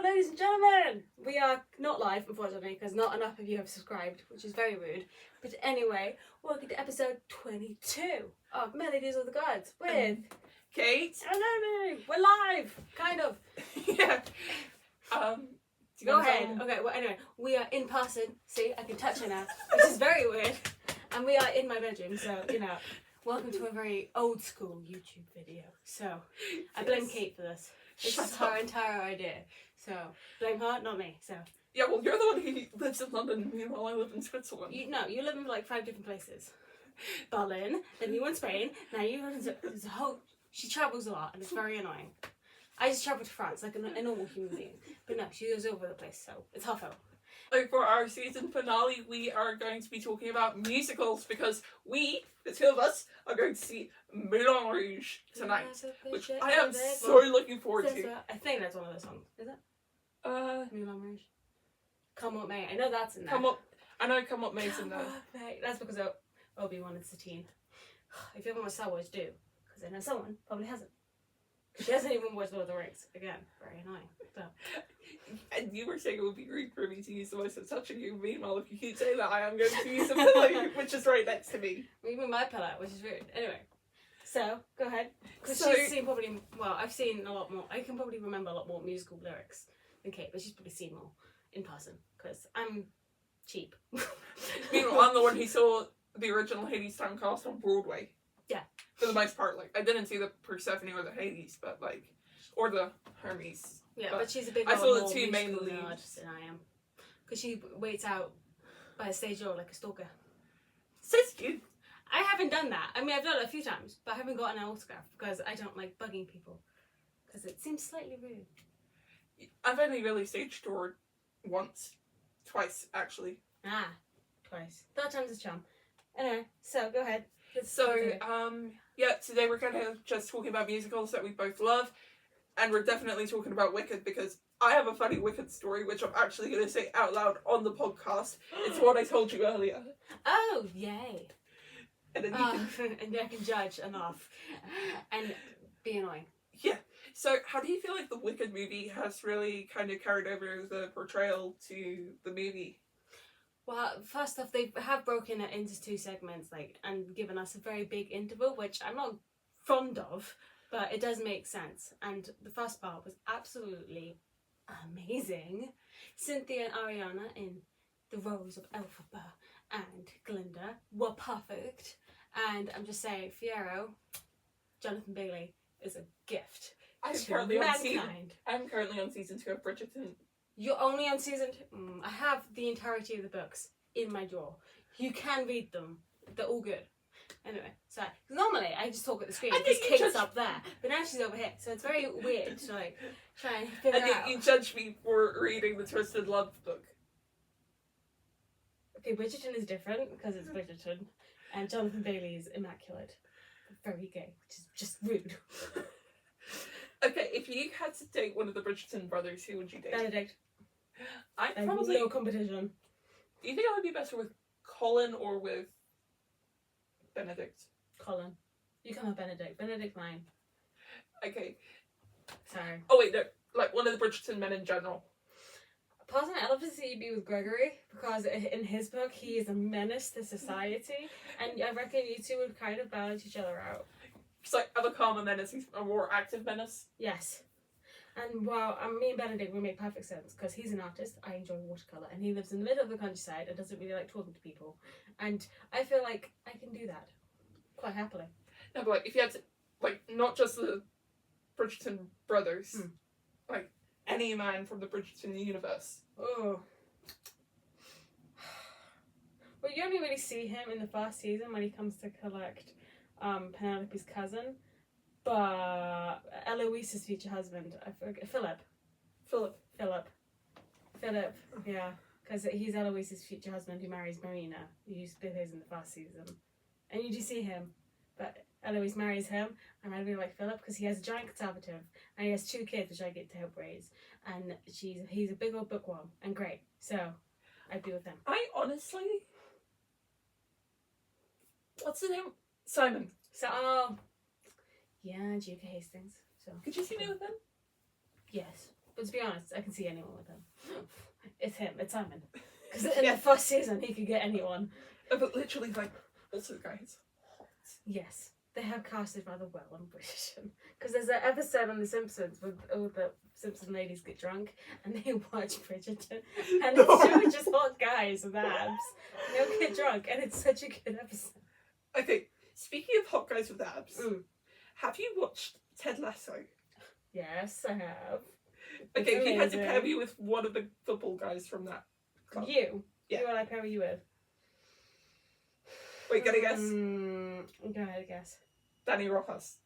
Hello, ladies and gentlemen! We are not live, unfortunately, because not enough of you have subscribed, which is very rude. But anyway, welcome to episode 22 of Melodies of the Gods with Kate and Amy. We're live, kind of. Yeah. Go ahead. Okay. Well, anyway, we are in person. See, I can touch her now, which is very weird. And we are in my bedroom, so welcome to a very old school YouTube video. So I blame Kate for this. This is her entire idea. So blame her, not me. So yeah, well, you're the one who lives in London, meanwhile I live in Switzerland. you live in like 5 different places. Berlin, then you were in Spain. Now you live in there's a whole. She travels a lot, and it's very annoying. I just travel to France like a normal human being, but no, she goes over the place, so it's her fault. So for our season finale, we are going to be talking about musicals because we, the two of us, are going to see Moulin Rouge tonight, which I am so looking forward to. I think that's one of the songs. Is it? Moulin Rouge. Come What May. I know that's in there. I know Come What May's in there. That's because Obi-Wan is Satine. If you haven't watched Star Wars, do. Because I know someone probably hasn't. She hasn't even watched Lord of the Rings. Again, very annoying. So. And you were saying it would be rude for me to use the voice of touching you. Meanwhile, if you keep saying that, I am going to use a pillow, which is right next to me. Even my pillow, which is rude. Anyway, so go ahead. Because she's seen probably, well, I've seen a lot more. I can probably remember a lot more musical lyrics than Kate, but she's probably seen more in person because I'm cheap. Meanwhile, I'm the one who saw the original Hades Town cast on Broadway. Yeah. For the most part, like I didn't see the Persephone or the Hades, but like, or the Hermes. Yeah, but she's a big. I saw the two main leads than I am, because she waits out by a stage door like a stalker. Says you. I haven't done that. I mean, I've done it a few times, but I haven't gotten an autograph because I don't like bugging people, because it seems slightly rude. I've only really stage toured twice actually. Twice. Third time's a charm. Anyway, so go ahead. Yeah, today we're kind of just talking about musicals that we both love, and we're definitely talking about Wicked because I have a funny Wicked story which I'm actually going to say out loud on the podcast. It's what I told you earlier. Oh, yay. And then and I can judge enough and be annoying. Yeah. So how do you feel like the Wicked movie has really kind of carried over the portrayal to the movie? Well, first off, they have broken it into 2 segments, and given us a very big interval, which I'm not fond of, but it does make sense. And the first part was absolutely amazing. Cynthia and Ariana in the roles of Elphaba and Glinda were perfect. And I'm just saying, Fiyero, Jonathan Bailey, is a gift. I'm currently on season 2 of Bridgerton. You're only on season 2? I have the entirety of the books in my drawer. You can read them. They're all good. Anyway, so normally I just talk at the screen because Kate's up there, but now she's over here, so it's very weird to try and figure out. You judge me for reading the Twisted Love book. Okay, Bridgerton is different because it's Bridgerton, and Jonathan Bailey is immaculate, very gay, which is just rude. Okay, if you had to date one of the Bridgerton brothers, who would you date? Benedict. Probably no competition. Do you think I would be better with Colin or with Benedict? Colin. You can have Benedict. Benedict mine. Okay. Sorry. Oh wait, no. Like one of the Bridgerton men in general. Personally, I'd love to see you be with Gregory because in his book he is a menace to society, and I reckon you two would kind of balance each other out. It's like I'm a calmer menace, he's a more active menace. Yes. And me and Benedict would make perfect sense because he's an artist, I enjoy watercolour, and he lives in the middle of the countryside and doesn't really like talking to people. And I feel like I can do that quite happily. No, but if you had to, not just the Bridgerton brothers, any man from the Bridgerton universe. Oh. Well, you only really see him in the first season when he comes to collect Penelope's cousin. But Eloise's future husband, I forget, Philip, yeah, because he's Eloise's future husband who marries Marina, who plays in the first season, and you do see him, but Eloise marries him, and I really like Philip because he has a giant conservative, and he has 2 kids which I get to help raise, and he's a big old bookworm and great, so I'd be with him. I honestly, what's his name? Simon. Yeah, Duke Hastings. So could you see me with him? Yes, But to be honest, I can see anyone with him. It's him. It's Simon. Because in the first season, he could get anyone. But literally, like, also guys. Yes. They have casted rather well on British. Because there's an episode on The Simpsons where all the Simpson ladies get drunk and they watch Bridgerton. And it's two just hot guys with abs. And they'll get drunk. And it's such a good episode. Okay, speaking of hot guys with abs, have you watched Ted Lasso? Yes, I have. Okay, if you had to pair me with one of the football guys from that club. You? Yeah. Who would I pair you with? Wait, get a guess? Go ahead, guess. Danny Rojas.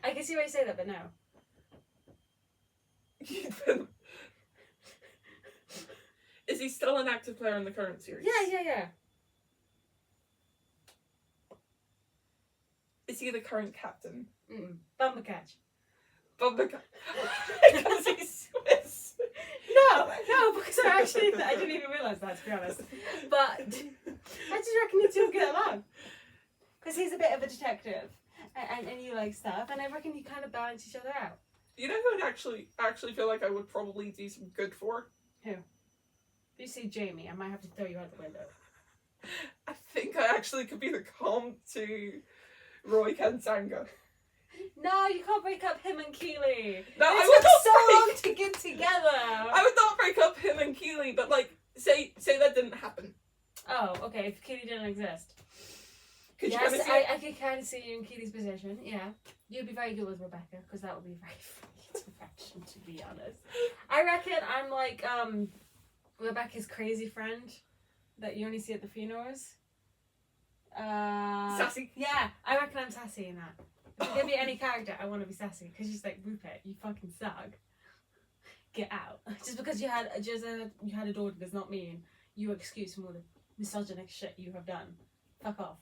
I can see why you say that, but no. Is he still an active player in the current series? Yeah. Is he the current captain? Bumper catch. Because he's Swiss. No, because I didn't even realise that, to be honest. But I just reckon you two get along. Because he's a bit of a detective, and you like stuff, and I reckon you kind of balance each other out. You know who I'd actually feel like I would probably do some good for? Who? If you see Jamie, I might have to throw you out the window. I think I actually could be the comp to Roy Kensanga. No, you can't break up him and Keely. No, it I would took not so long to get together. I would not break up him and Keely, but like, say that didn't happen. Oh, okay. If Keely didn't exist. Could yes, you kind of see I could kind of see you in Keely's position. Yeah, you'd be very good with Rebecca because that would be very funny direction, to be honest. I reckon I'm like Rebecca's crazy friend that you only see at the funerals. Sassy? Yeah, I reckon I'm Sassy in that. If you give me any character, I want to be Sassy because she's like, Rupert, you fucking suck. Get out. Just because you had a daughter does not mean you excuse from all the misogynic shit you have done. Fuck off.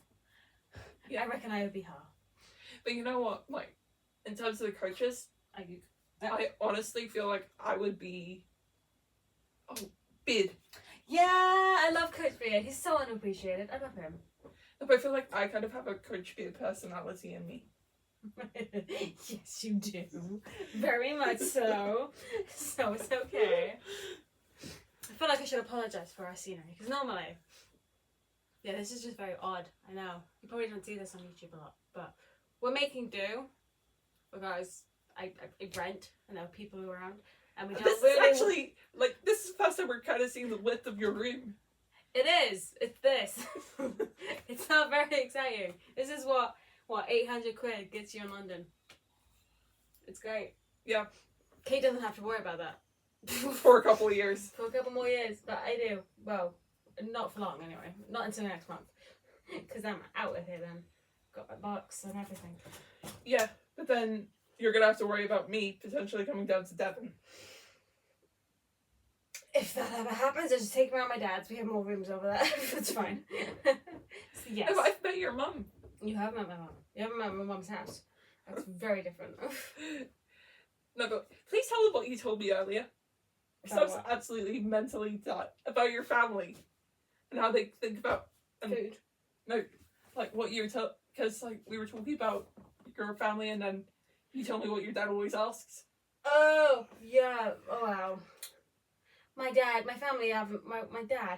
Yeah. I reckon I would be her. But you know what? Like, in terms of the coaches, I honestly feel like I would be... Bid. Yeah, I love Coach Beard. He's so unappreciated. I love him. But I feel like I kind of have a Coach Beard personality in me. Yes, you do. Very much so. So it's okay. I feel like I should apologise for our scenery, because normally... Yeah, this is just very odd. I know. You probably don't see this on YouTube a lot, but we're making do because I rent, and there are people around, and we don't This really... is actually, like, this is the first time we're kind of seeing the width of your room. It is. It's this. It's not very exciting. This is what 800 quid gets you in London. It's great. Yeah. Kate doesn't have to worry about that. For a couple of years. For a couple more years, but I do. Well, not for long anyway. Not until next month. Because I'm out of here then. Got my box and everything. Yeah, but then you're going to have to worry about me potentially coming down to Devon. If that ever happens, I just take me around my dad's. We have more rooms over there. That's fine. So, yes. Oh, I've met your mum. You have met my mum. You haven't met my mum's house. That's very different. No, but please tell them what you told me earlier. About I was what? absolutely mentally done about your family and how they think about Food. No, like what you were because like we were talking about your family and then you told me what your dad always asks. Oh yeah. Oh wow. My dad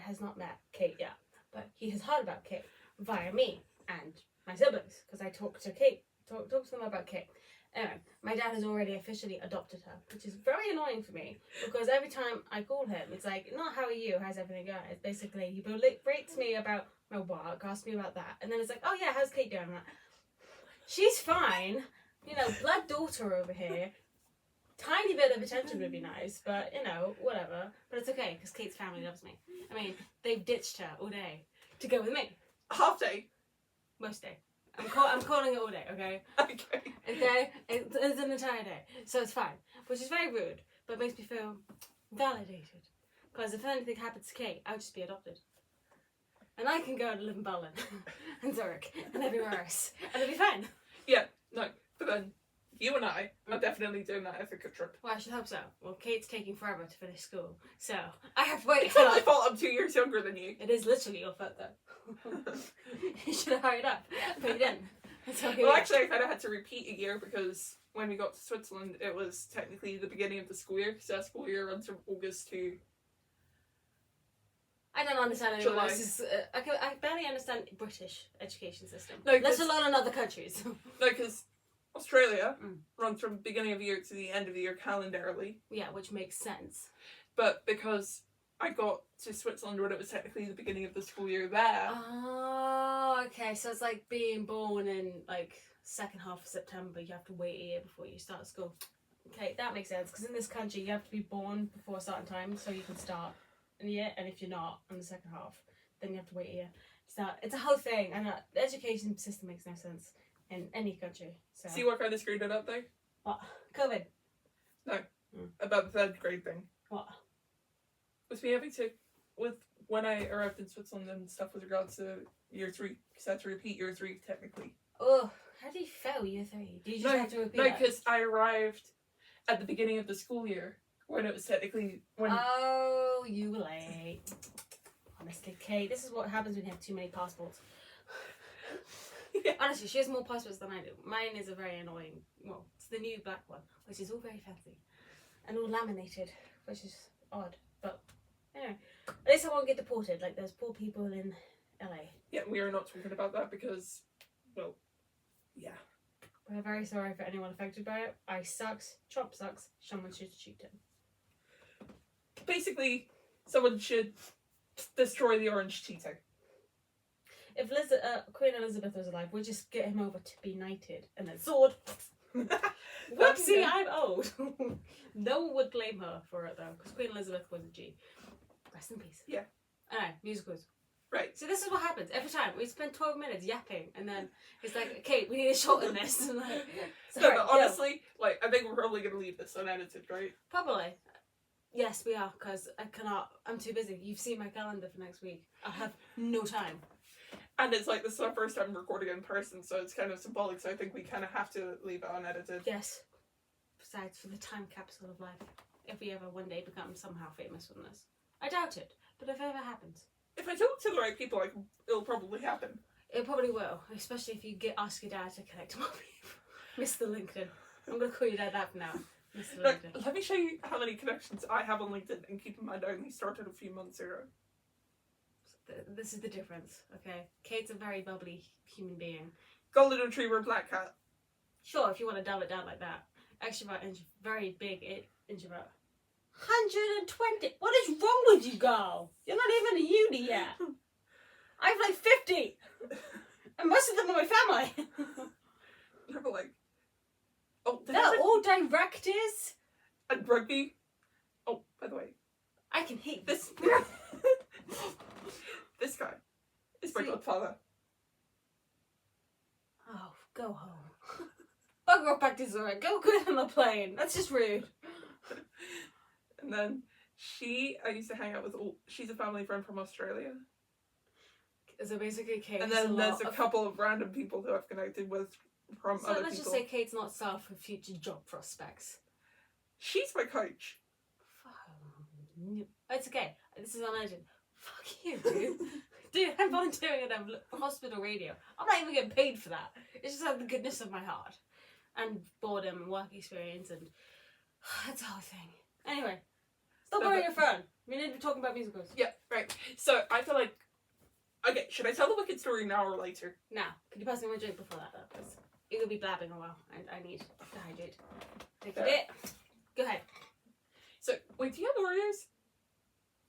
has not met Kate yet, but he has heard about Kate via me and my siblings because I talk to Kate, talk to them about Kate. Anyway, my dad has already officially adopted her, which is very annoying for me because every time I call him, it's like, not how are you, how's everything going? It's basically, he rates me about my work, asks me about that, and then it's like, oh yeah, how's Kate doing? I'm like, she's fine, you know, blood daughter over here. Tiny bit of attention would be nice, but you know, whatever. But it's okay because Kate's family loves me. I mean, they've ditched her all day to go with me. Half day. Most day. I'm calling it all day, okay? Okay. Okay? It's an entire day. So it's fine. Which is very rude, but makes me feel validated. Because if anything happens to Kate, I'll just be adopted. And I can go and live in Berlin and Zurich and everywhere else. And it'll be fine. Yeah, no, but then you and I are definitely doing that Ithaca trip. Well, I should hope so. Well, Kate's taking forever to finish school, so I have to wait It's for not my that. fault I'm 2 years younger than you. It is literally your fault, though. You should have hurried up, but you didn't. It's okay. Well, actually, I kind of had to repeat a year because when we got to Switzerland, it was technically the beginning of the school year, because our school year runs from August to I don't understand any of July. this. I barely understand British education system. No, Let alone in other countries. No, because Australia runs from beginning of the year to the end of the year calendarly. Yeah, which makes sense. But because I got to Switzerland when it was technically the beginning of the school year there. Oh, okay. So it's like being born in like second half of September. You have to wait a year before you start school. Okay, that makes sense. Because in this country, you have to be born before a certain time so you can start in a year. And if you're not in the second half, then you have to wait a year. It's a whole thing. And the education system makes no sense in any country. So. See what kind of screwed it up though? What? COVID? No. About the third grade thing. What? Was me having to, when I arrived in Switzerland and stuff with regards to year 3, because I had to repeat year 3 technically. Oh, how did you fail year 3? Did you just have to repeat it? No, because I arrived at the beginning of the school year when it was technically when. Oh, you were late. Honestly, Kate, this is what happens when you have too many passports. Yeah. Honestly, she has more passports than I do. Mine is a very annoying. Well, it's the new black one, which is all very fancy and all laminated, which is odd. But anyway, at least I won't get deported like those poor people in LA. Yeah, we are not talking about that because, well, yeah. We're very sorry for anyone affected by it. Ice sucks. Trump sucks. Someone should shoot him. Basically, someone should destroy the orange cheetah. If Queen Elizabeth was alive, we'd just get him over to be knighted and then sword. Whoopsie, I'm old. No one would blame her for it though, because Queen Elizabeth was a G. Rest in peace. Yeah. Alright, musicals. Right. So this is what happens every time. We spend 12 minutes yapping, and then it's like, okay, we need a shot in this. And like, sorry, no, but honestly, like, I think we're probably going to leave this unedited, right? Probably. Yes, we are, because I'm too busy. You've seen my calendar for next week. I have no time. And it's like, this is our first time recording in person, so it's kind of symbolic, so I think we kind of have to leave it unedited. Yes. Besides, for the time capsule of life, if we ever one day become somehow famous from this. I doubt it, but if it ever happens. If I talk to the right people, like, it'll probably happen. It probably will, especially if you ask your dad to connect more people. Mr. LinkedIn. I'm going to call you dad that for now. Mr. Look, LinkedIn. let me show you how many connections I have on LinkedIn, and keep in mind I only started a few months ago. This is the difference, okay? Kate's a very bubbly human being. Golden Retriever, Black Cat. Sure, if you want to dumb it down like that. Extrovert, very big introvert. 120? What is wrong with you, girl? You're not even a uni yet. I have like 50. And most of them are my family. They're like, oh, They're all directors. And rugby. Oh, by the way, I can hate this. This guy is my godfather. Oh, go home. Bugger off back to Zurich. Go get on the plane. That's just rude. And then I used to hang out with she's a family friend from Australia. So basically Kate. And then there's a couple of random people who I've connected with from other people. So let's just say Kate's not set up for future job prospects. She's my coach. It's okay. This is unurgent. Fuck you, dude. Dude, I'm volunteering at a hospital radio. I'm not even getting paid for that. It's just out of the goodness of my heart. And boredom and work experience and it's a whole thing. Anyway. Stop worrying your phone. We need to be talking about musicals. Yeah, right. So I feel like okay, should I tell the Wicked story now or later? Now, could you pass me my drink before that though? Because you're gonna be blabbing a while and I need to hydrate. Take a bit. Go ahead. So wait, do you have Oreos?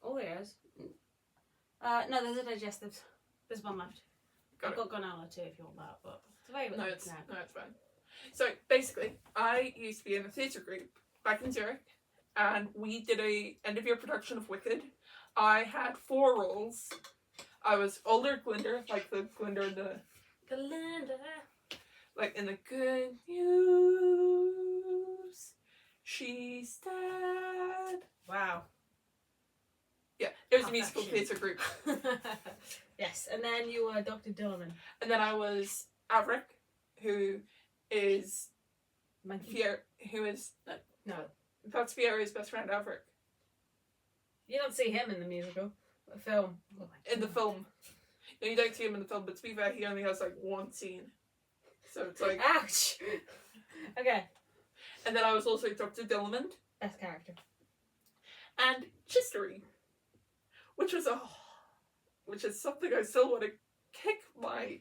Oreos? No, there's a digestives. There's one left. I've got granola too if you want that, but it's a very no, it's fine. So basically, I used to be in a theatre group back in Zurich, and we did a end of year production of Wicked. I had 4 roles. I was older Glinda, like the Glinda in the like in the Good News. She's dead. Wow. Yeah, it was a musical theatre group. Yes, and then you were Dr. Dillman. And then I was Averick, who is No. That's Fiore's best friend, Averick. You don't see him in the musical. The film. Oh in the film. No, you don't see him in the film, but to be fair, he only has like 1 scene. So it's like... Ouch! Okay. And then I was also Dr. Dillamond. Best character. And Chistery. Which is something I still want to kick my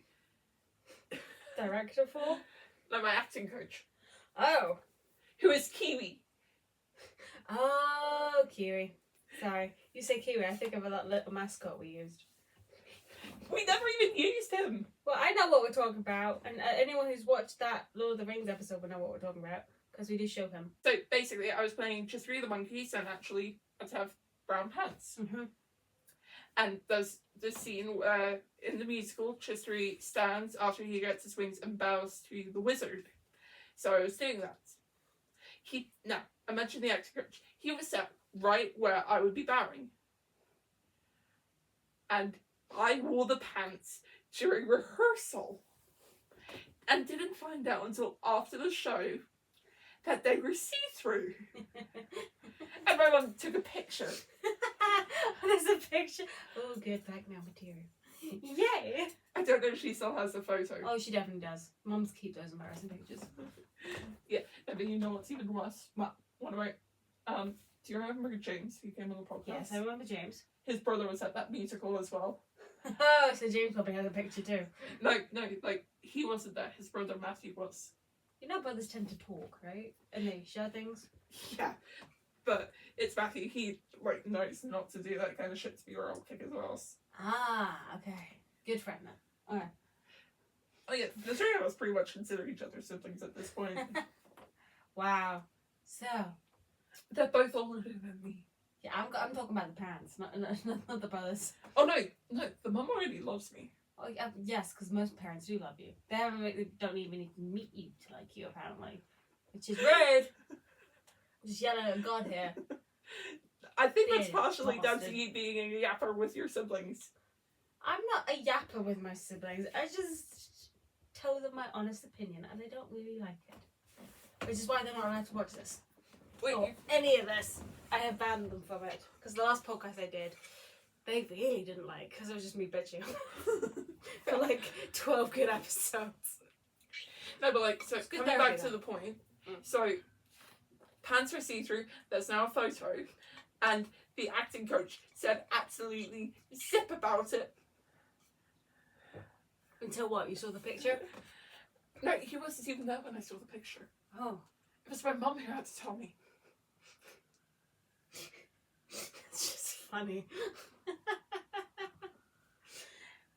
Director for? no, my acting coach. Oh. Who is Kiwi. Oh, Kiwi. Sorry. You say Kiwi, I think of that little mascot we used. We never even used him. Well, I know what we're talking about, and anyone who's watched that Lord of the Rings episode will know what we're talking about, because we do show him. So basically, I was playing Chistery the monkeys, and actually, I had to have brown pants. Mm-hmm. And there's this scene where, in the musical, Chistery stands after he gets his wings and bows to the wizard. So I was doing that. I mentioned the acting coach. He was sat right where I would be bowing. And I wore the pants during rehearsal. And didn't find out until after the show that they were see-through. And my mum took a picture. There's a picture. Oh, good background material. Yay! I don't know if she still has the photo. Oh, she definitely does. Mums keep those embarrassing pictures. Yeah, and then you know what's even worse? What? What about, do you remember James who came on the podcast? Yes, I remember James. His brother was at that musical as well. Oh, so James probably has a picture too. No, like, he wasn't there. His brother Matthew was. You know brothers tend to talk, right? And they share things. Yeah, but it's Matthew. He, like, knows not to do that kind of shit to be a real kick as well. Ah, okay. Good friend then. Okay. Oh yeah, the three of us pretty much consider each other siblings at this point. Wow. So. They're both older than me. Yeah, I'm talking about the parents, not the brothers. Oh no, the mum already loves me. Oh, yes, because most parents do love you. They don't even need to meet you to like you, apparently. Which is rude. Just yelling at God here. I think that's Being partially down to bastard. you being a yapper with your siblings. I'm not a yapper with my siblings. I just tell them my honest opinion, and they don't really like it. Which is why they're not allowed to watch this. Wait, Or any of this. I have banned them from it. Because the last podcast I did, they really didn't like, because it was just me bitching. For like 12 good episodes. no, but like, so It's good coming therapy, back to though. the point, Mm. so pants were see-through, there's now a photo, and the acting coach said absolutely zip about it. Until what? You saw the picture? No, he wasn't even there when I saw the picture. Oh. It was my mum who had to tell me. It's just funny.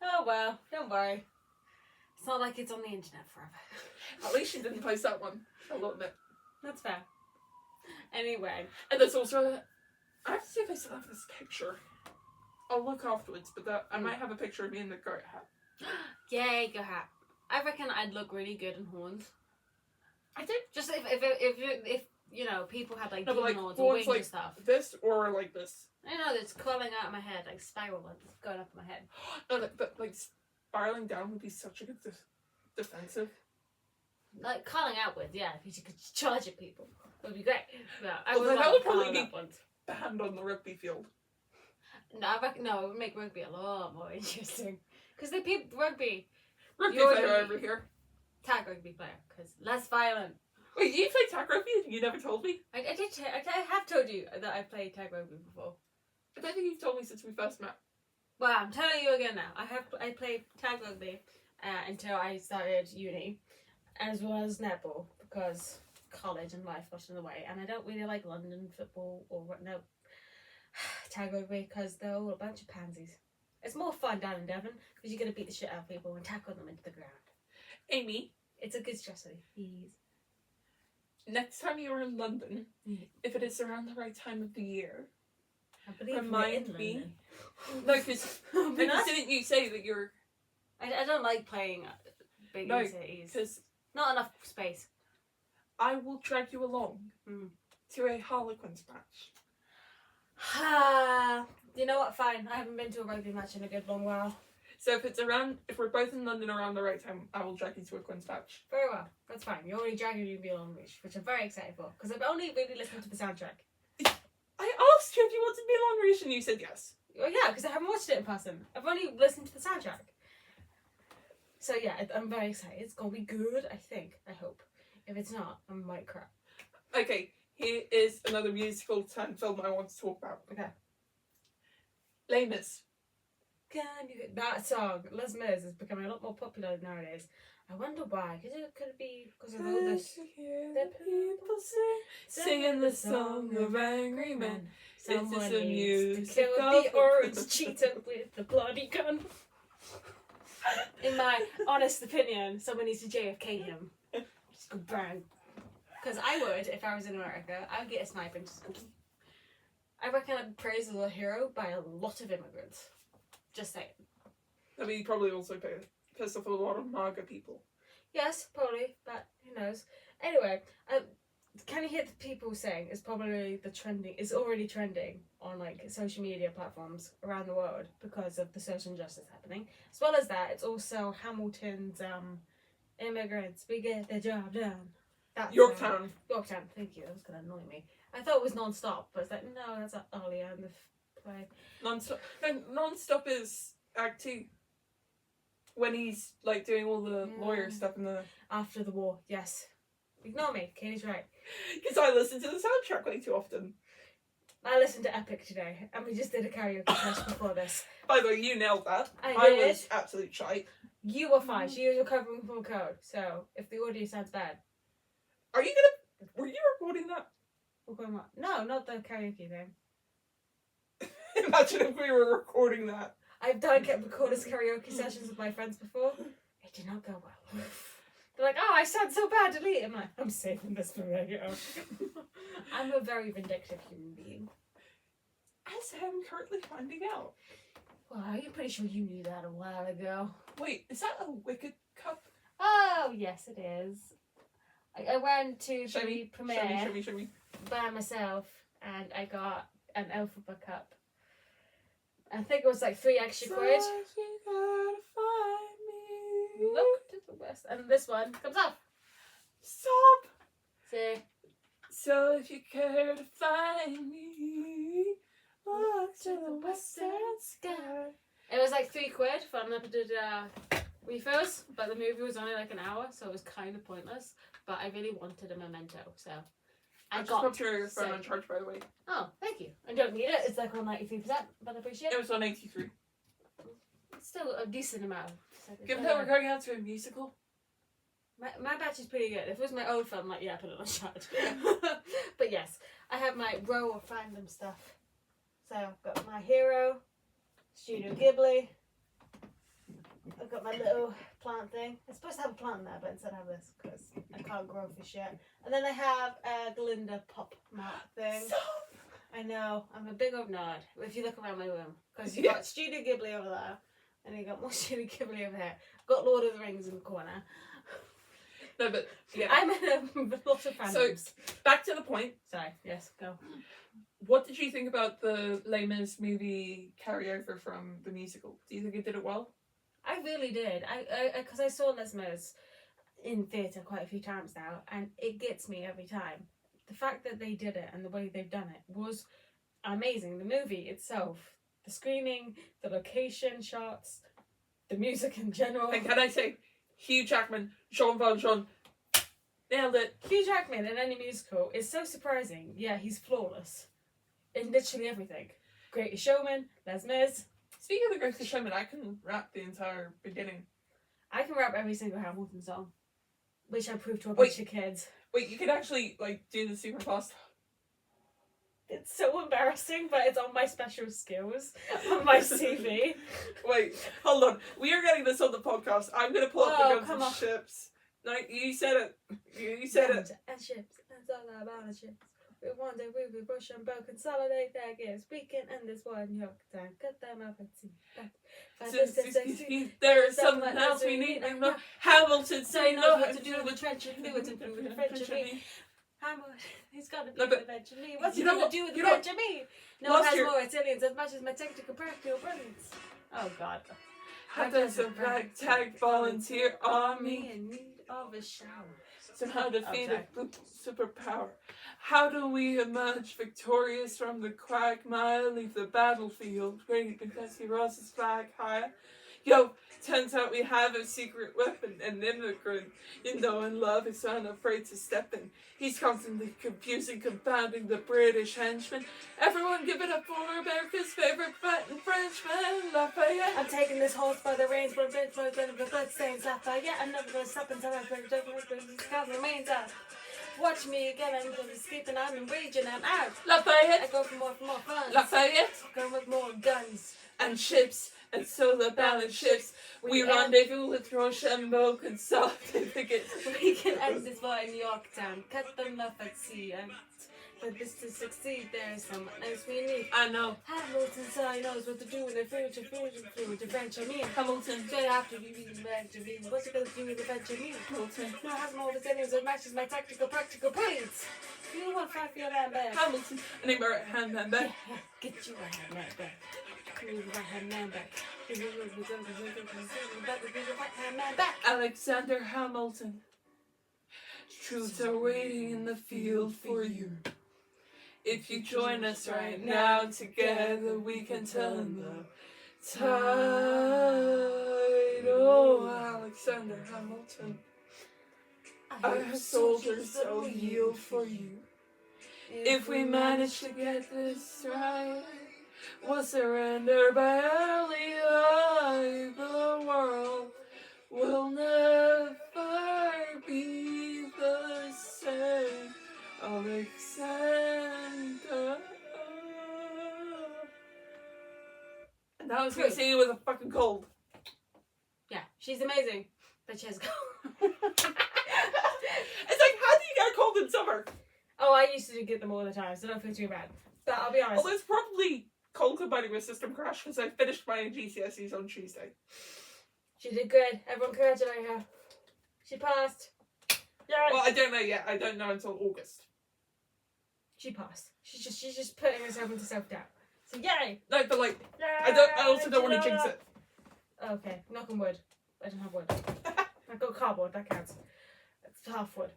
Oh well, don't worry. It's not like it's on the internet forever. At least she didn't post that one. I'll admit. That's fair. Anyway. And there's also, I have to see if I still have this picture. I'll look afterwards, but I might have a picture of me in the goat hat. Yay, go hat. I reckon I'd look really good in horns. I don't. Just if you know, people had like No, but, demon like, horns or horns wings like and stuff. this or like this. I know that's curling out of my head, like spiral ones going up my head. No, but like spiraling down would be such a good defensive. Like curling outwards, yeah, because you could charge at people. It would be great. But I Although would that like would probably curling be- upwards. Banned on the rugby field. No, I reckon it would make rugby a lot more interesting. Because the people rugby, Rugby You're player the- over here. tag rugby player, because less violent. Wait, you played tag rugby and you never told me? I have told you that I played tag rugby before. I don't think you've told me since we first met. Well, I'm telling you again now. I played tag rugby until I started uni, as well as netball, because college and life got in the way, and I don't really like London football or tag rugby because they're all a bunch of pansies. It's more fun down in Devon because you're gonna beat the shit out of people and tackle them into the ground. Amy, It's a good stress relief. next time you're in London, Yeah. if it is around the right time of the year, I believe Remind we're in me. London. no, because Because didn't you say that you're? I don't like playing big No, cities. because Not enough space. I will drag you along Mm. to a Harlequins match. You know what? Fine. I haven't been to a rugby match in a good long while. So if we're both in London around the right time, I will drag you to a Quins match. Very well. That's fine. You're already dragging me along Reach, which I'm very excited for because I've only really listened to the soundtrack. I asked you if you wanted to be Long Reach and you said yes. Oh yeah, because I haven't watched it in person. I've only listened to the soundtrack. So yeah, I'm very excited. It's gonna be good. I think. I hope. If it's not, I might cry. Okay, here is another musical time film I want to talk about. Okay. Les Mis. That song, Les Mis, is becoming a lot more popular nowadays. I wonder why. Could it be because of all this? The people singing the song of angry men. Someone the needs to music kill of the the- orange cheetah with the bloody gun. In my honest opinion, someone needs to JFK him. Just go bang. Because I would, if I was in America, I would get a sniper and just go. I reckon I'd praise as a hero by a lot of immigrants. Just saying. I mean, probably also pissed off a lot of MAGA people. Yes, probably, but who knows. Anyway, Can You Hear the People Sing is probably it's already trending on like social media platforms around the world because of the social injustice happening. As well as that, it's also Hamilton's Immigrants, We Get the Job Done. That's Yorktown. Yorktown, thank you, that was gonna annoy me. I thought it was Non-Stop, but it's like, no, that's earlier in the play. Non-stop. No, Non-stop is Act 2. When he's like doing all the lawyer stuff in the. After the war, yes. Ignore me, Katie's right. Because I listen to the soundtrack way too often. I listened to Epic today, and we just did a karaoke session before this. By the way, you nailed that. I did. was absolute shite. You were fine. She was recovering from a cold, so if the audio sounds bad, Were you recording that? we're going what? No, not the karaoke thing. Imagine if we were recording that. I've done recorded karaoke sessions with my friends before. It did not go well. They're like, oh, I sound so bad, delete. I'm like, I'm saving this for later. I'm a very vindictive human being. As I'm currently finding out. Well, I'm pretty sure you knew that a while ago. Wait, is that a Wicked cup? Oh, yes, it is. I went to Show the me, premiere show me. by myself, and I got an Elphaba cup. I think it was like 3 extra quid. So you gotta find me. Look to the west, and this one comes off. Stop. See, So if you care to find me, look to the western sky. it was like 3 quid for unlimited refills, but the movie was only like an hour, so it was kind of pointless. But I really wanted a memento, so I just got. got your phone so- on charge, by the way. Oh, thank you. I don't need it. It's like on 93%, but I appreciate It it. was on 83. It's still a decent amount. So Given that we're going out to a musical, my batch is pretty good. If it was my own film, like, yeah, put it on charge. But yes, I have my row of fandom stuff. So I've got my hero, Studio Ghibli. I've got my little plant thing. I'm supposed to have a plant in there, but instead I have this because I can't grow fish yet. And then I have a Glinda pop mat thing. I know, I'm a big old nerd. If you look around my room, because you've got Studio Ghibli over there, and you got more Studio Ghibli over here. I've got Lord of the Rings in the corner. no, but yeah. I'm in a lot of fandoms. Back to the point. Sorry, yes, go. What did you think about the Les Mis movie carryover from the musical? Do you think it did it well? I really did. Because I saw Les Mis in theatre quite a few times now, and it gets me every time. The fact that they did it and the way they've done it was amazing. The movie itself, the screening, the location shots, the music in general. And can I say, Hugh Jackman, Jean Valjean, nailed it. Hugh Jackman in any musical is so surprising. Yeah, he's flawless in literally everything. Greatest Showman, Les Mis. Speaking of the Greatest Showman, I can rap the entire beginning. I can rap every single Hamilton song, which I proved to a bunch of kids. Wait, you can actually like do the super fast. It's so embarrassing, but it's on my special skills on my CV. Wait, hold on. We are getting this on the podcast. I'm gonna pull up the Oh, guns come and on. ships. No, you said it. You said it. Guns and ships, and all about the ships. We wonder we will rush and both consolidate their gears. We can end this war in Yorktown. Cut them up and see that. There is something else we need to know. Hamilton So say he no. knows what to do with the trench and fluids and with the French and me. He's got to be No, but the French and me. What's he you know going what- to do with you the know- French and me? No last one has year- more Italians as much as my technical practical brilliance. Oh God. How does a ragtag volunteer army in need of a shower? to how to defeat Okay. a superpower? How do we emerge victorious from the quagmire? Leave the battlefield great because he rose his flag higher. Yo, turns out we have a secret weapon, an immigrant. You know, in love is unafraid to step in. He's constantly confusing, confounding the British henchman. Everyone give it up for America's favorite fighting Frenchman, Lafayette. I'm taking this horse by the reins, but the bloodstains Lafayette. I'm never gonna stop until I break the remains out. Watch me again, I'm gonna escape and I'm raging, I'm out. I Lafayette, go for more funds. Lafayette, Go with more guns. and ships, and so the balance shifts. We rendezvous with Rochambeau, consult certificates. We can end this war in Yorktown. Cut them off at sea. And for this to succeed, there's someone else we need. I know. Hamilton so he knows what to do in the future adventure. I mean, Hamilton, straight after we read adventure. What's it gonna do with adventure? Hamilton, No, has more resilience that matches my tactical, practical points. You want fight for your land back. Hamilton, and they were hand man back. Get you a hand man back. Move my hand man back. Alexander Hamilton. Troops are waiting in the field for you. If you join us right now, together we can turn the tide. Oh, Alexander Hamilton. Our soldiers will yield for you. If we manage to get this right, we'll surrender by early light. The world will never be the same. Alexander. And now I was gonna sing it with a fucking cold. Yeah, she's amazing. But she has It's like, how do you get a cold in summer? Oh, I used to get them all the time, so don't feel too bad. But I'll be honest. Although it's probably cold combining with system crash because I finished my GCSEs on Tuesday. She did good. Everyone congratulate her. She passed. Yeah. Well, I don't know yet. I don't know until August. She passed. She's just putting herself into self-doubt. So yay! No, but like, Yay! I also don't want to jinx it. Okay, knock on wood. I don't have wood. I've got cardboard, that counts. It's half wood.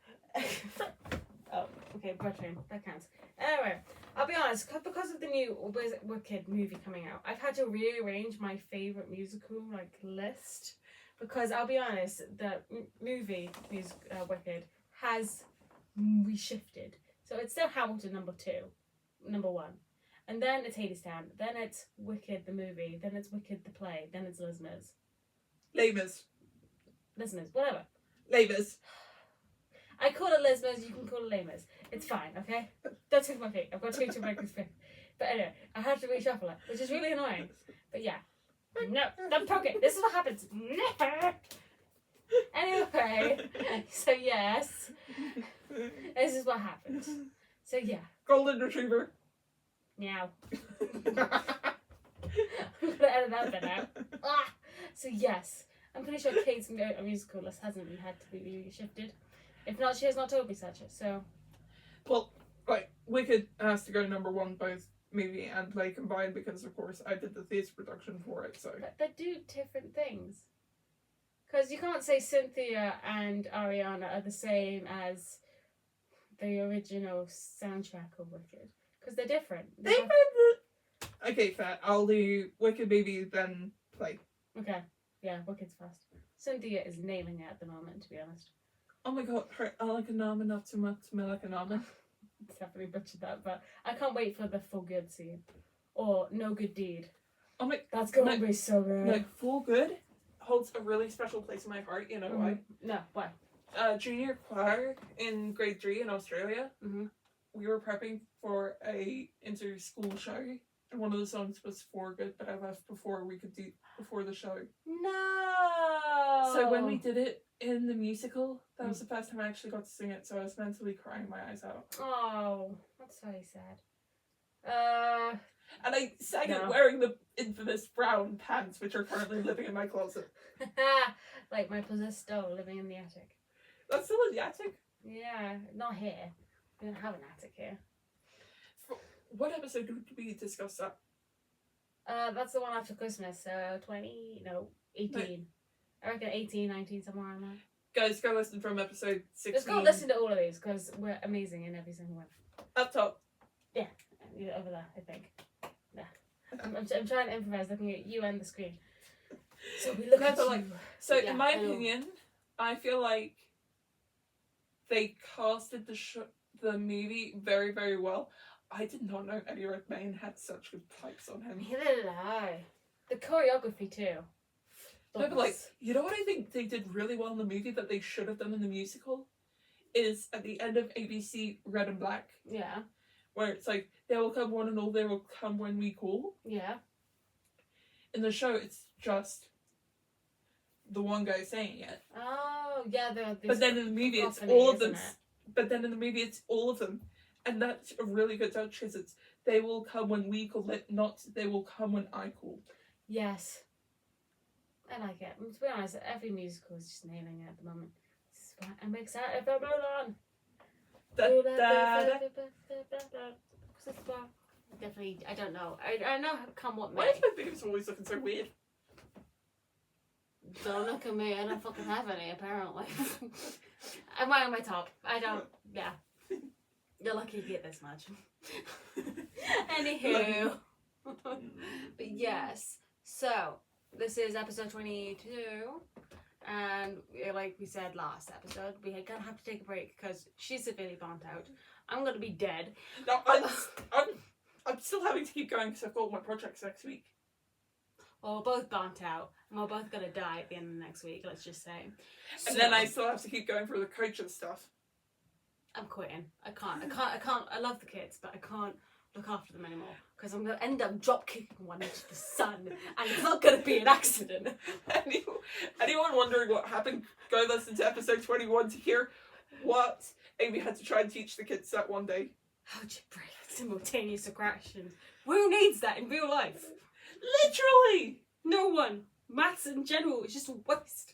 Oh, okay, butchering, that counts. Anyway, I'll be honest, because of the new Wicked movie coming out, I've had to rearrange my favourite musical list. Because I'll be honest, the movie Wicked has reshifted. So it's still Hamilton number 1. And then it's Hadestown, then it's Wicked the movie, then it's Wicked the play, then it's Les Mis. Les Mis, whatever. Les Mis. I call it Les Mis, you can call it Les Mis. It's fine, okay? Don't take my feet. I've got two breakers fit. But anyway, I had to reshuffle it, which is really annoying. But yeah. No, don't poke it. This is what happens. Anyway, so yes. This is what happens. So yeah. Golden Retriever. Meow. I'm gonna edit that bit out. Ah! So yes. I'm pretty sure Kate's musical list hasn't had to be shifted. If not, she has not told me such. So. Well, right, Wicked has to go number 1 both movie and play combined because of course I did the theatre production for it, so. But they do different things. Because you can't say Cynthia and Ariana are the same as the original soundtrack of Wicked. Because they're different. Okay, fair. I'll do Wicked movie, then play. Okay. Yeah, Wicked's fast. Cynthia is nailing it at the moment, to be honest. Oh my god, her Alakanama not too much Melakanama. Definitely butchered that, but I can't wait for the full good scene. Or no good deed. Oh my, that's gonna be so good. Like, full good holds a really special place in my heart, you know why? No, why? Junior choir in grade 3 in Australia. We were prepping for a inter-school show, and one of the songs was For Good, but I left before we could do before the show. No. So when we did it in the musical, that was the first time I actually got to sing it, so I was mentally crying my eyes out. Oh, that's very sad. And I sang it wearing the infamous brown pants, which are currently living in my closet. Like my possessed doll living in the attic. That's still in the attic? Yeah, not here. We don't have an attic here. What episode did we discuss that? That's the one after Christmas, so 18. No. I reckon 18, 19, somewhere around there. Guys, go listen from episode 16. Just go listen to all of these, because we're amazing in every single one. Up top. Yeah, over there, I think. Yeah. I'm trying to improvise looking at you and the screen. So we look No, at but, you. like, So Yeah, in my I know. opinion, I feel like they casted the movie very, very well. I did not know Eddie Redmayne had such good pipes on him. Neither did I. The choreography too. No, but like, you know what I think they did really well in the movie that they should have done in the musical? Is at the end of ABC Red and Black, Yeah. where it's like, they will come one and all, they will come when we call. Yeah. In the show, it's just the one guy saying it. Oh, yeah. But then in the movie, it's cacophony, all of them. isn't it? But then in the movie, it's all of them. And that's a really good touch because it's, they will come when we call it, not they will come when I call. Yes. I like it. To be honest, every musical is just nailing it at the moment. This is why I'm excited for Mulan. Definitely, I don't know. I know come what may. Why is my boobs always looking so weird? Don't look at me. I don't fucking have any, apparently. I'm wearing my top. I don't. Yeah. You're lucky you get this much. Anywho. But yes. So, this is episode 22. And like we said last episode, we're gonna have to take a break because she's severely burnt out. I'm gonna be dead. No, I'm still having to keep going because I've got all my projects next week. Well, we're both burnt out, and we're both gonna die at the end of next week. Let's just say. And then I still have to keep going for the coaching stuff. I'm quitting. I can't. I love the kids, but I can't look after them anymore because I'm gonna end up drop kicking one into the sun, and it's not gonna be an accident. Anyone wondering what happened? Go listen to episode 21 to hear what Amy had to try and teach the kids that one day. How'd you break simultaneous aggressions? Who needs that in real life? Literally! No one. Maths in general is just a waste.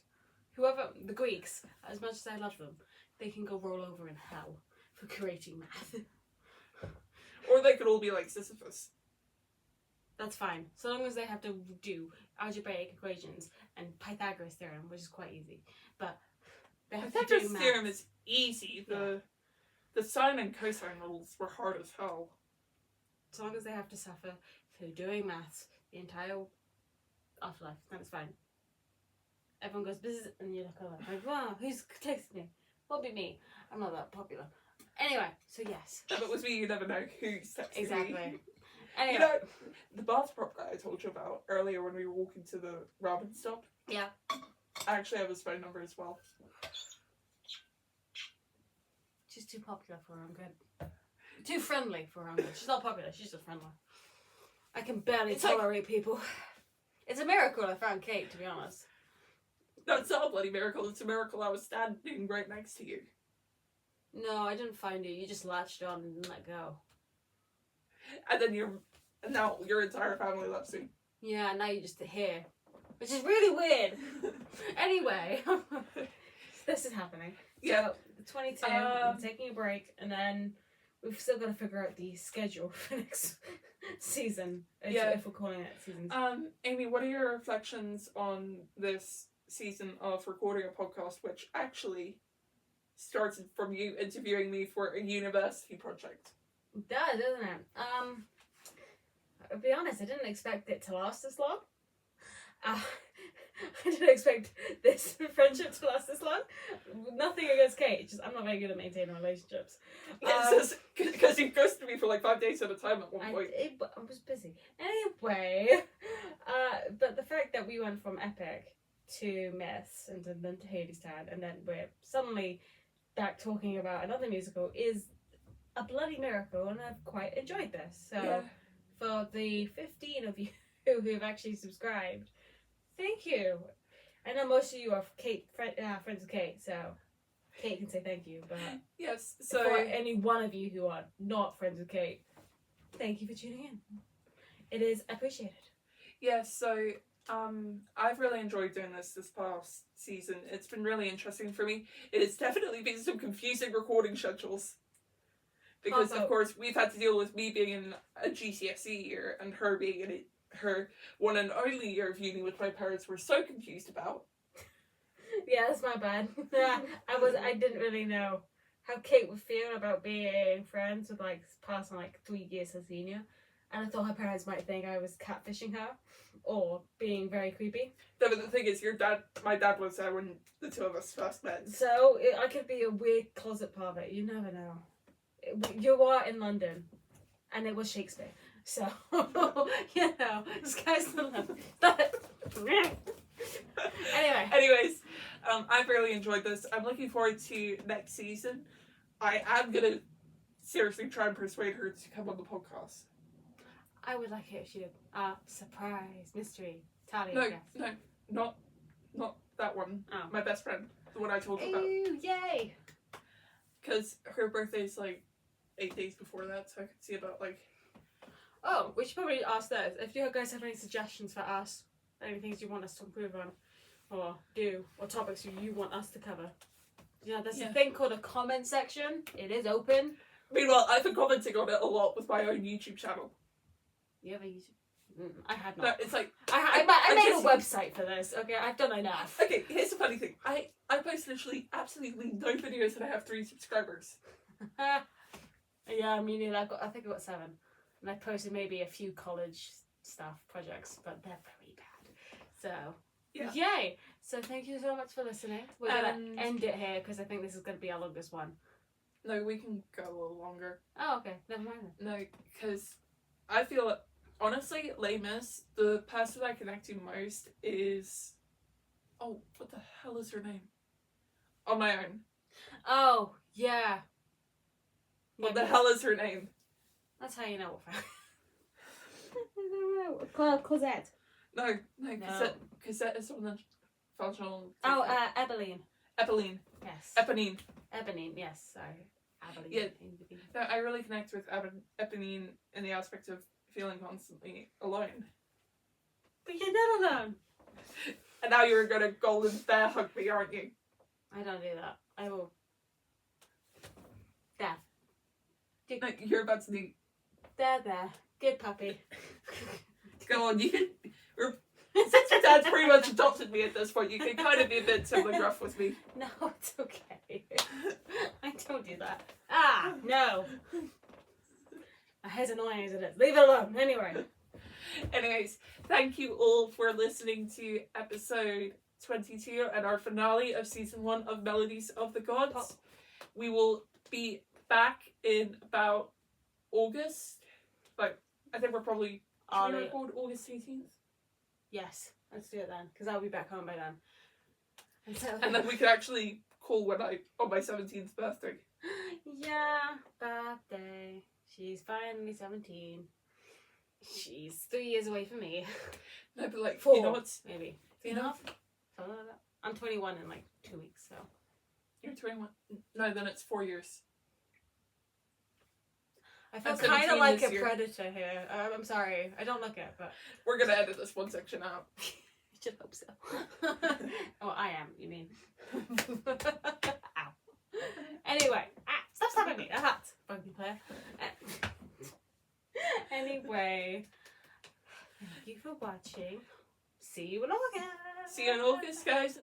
Whoever, the Greeks, as much as I love them, they can go roll over in hell for creating math. Or they could all be like Sisyphus. That's fine, so long as they have to do algebraic equations and Pythagoras theorem, which is quite easy. But they have to do Pythagoras maths. theorem is easy. The sine and cosine rules were hard as hell. So long as they have to suffer through doing maths the entire afterlife, then it's fine. Everyone goes, "Bzz," and you look over, like, wow, who's texting me? Won't be me. I'm not that popular. Anyway, so yes. If it was me, you never know who's texting Exactly. me. Anyway. You know, the bath prop guy I told you about earlier when we were walking to the ramen stop, Yeah. I actually have his phone number as well. She's too popular for her own good. Too friendly for her own good. She's not popular, she's just friendly. I can barely tolerate people. It's a miracle I found Kate, to be honest. No, it's not a bloody miracle. It's a miracle I was standing right next to you. No, I didn't find you. You just latched on and let go. And then now your entire family loves you. Yeah, now you're just here. Which is really weird. Anyway. This is happening. Yeah. So, 22, I'm taking a break, and then we've still got to figure out the schedule for next season. If we're calling it season. Amy, what are your reflections on this season of recording a podcast, which actually started from you interviewing me for a university project? It does, doesn't it? I'll be honest, I didn't expect it to last this long. I didn't expect this friendship to last this long. Nothing against Kate, just I'm not very good at maintaining relationships. Because you ghosted me for like 5 days at a time at one point. I was busy. Anyway, but the fact that we went from Epic to Myths and then to Hadestown, and then we're suddenly back talking about another musical is a bloody miracle, and I've quite enjoyed this. So for the 15 of you who've actually subscribed, thank you. I know most of you are friends with Kate, so Kate can say thank you, but yes, so for any one of you who are not friends with Kate, thank you for tuning in. It is appreciated. Yes, so I've really enjoyed doing this past season. It's been really interesting for me. It has definitely been some confusing recording schedules. Because, of course, we've had to deal with me being in a GCSE year and her being in her one and only year of uni, which my parents were so confused about. Yeah, that's my bad. I didn't really know how Kate would feel about being friends with passing 3 years her senior. and I thought her parents might think I was catfishing her or being very creepy. No, but the thing is, my dad was there when the two of us first met. So I could be a weird closet pervert. You never know. You are in London, and it was Shakespeare. So you know, sky's the limit. But anyway. Anyways, I've really enjoyed this. I'm looking forward to next season. I am gonna seriously try and persuade her to come on the podcast. I would like it if she did. Surprise, mystery, Talia. No, Yes. no, not that one. Oh. My best friend, the one I told you about. Ooh, yay! Because her birthday's like 8 days before that, so I could see about like. Oh, we should probably ask those. If you guys have any suggestions for us, any things you want us to improve on, or do, or topics you want us to cover. You know, there's a thing called a comment section. It is open. Meanwhile, I've been commenting on it a lot with my own YouTube channel. You have a YouTube? I have not. No, it's like I made a website for this. Okay, I've done enough. Okay, here's the funny thing. I post literally absolutely no videos and I have 3 subscribers. Yeah, me neither. I think I've got 7. And I posted maybe a few college stuff projects, but they're very bad. So, yeah. Yay! So thank you so much for listening. We're going to end it here because I think this is going to be our longest one. No, we can go a little longer. Oh, okay. Never mind then. No, because I feel, honestly, Les Mis, the person I connect to most is... Oh, what the hell is her name? On My Own. Oh, yeah. What the hell is her name? That's how you know what I don't know. Cosette. No, Cosette is someone that's functional. Oh, Ebeline. Epeline. Yes. Eponine. Eponine, yes, sorry. Ebeline. Yeah. No, I really connect with Eponine in the aspect of feeling constantly alone. But you're not alone. And now you're gonna golden bear hug me, aren't you? I don't do that. I will. There. No, you're about to do. There. Good puppy. Go on, you can. Since your dad's pretty much adopted me at this point, you can kind of be a bit similar gruff with me. No, it's okay. I don't do that. Ah, no. As annoying as it is. Leave it alone. Anyway. Anyways, thank you all for listening to episode 22 and our finale of season 1 of Melodies of the Gods. Pop. We will be back in about August. Like, I think we're probably... Should we record August 18th? Yes, let's do it then, because I'll be back home by then. And then we could actually call on my 17th birthday. Yeah, birthday. She's finally 17. She's 3 years away from me. No, but like, 4, you know what's... maybe. You know? Something like that. I'm 21 in like 2 weeks, so. You're 21? No, then it's 4 years. I feel kind of like a predator here. I'm sorry. I don't look it, but... We're going to edit this one section out. I should hope so. Oh, I am, you mean. Ow. Anyway. Stop stabbing me. That's funky player. Anyway. Thank you for watching. See you in August. See you in August, guys.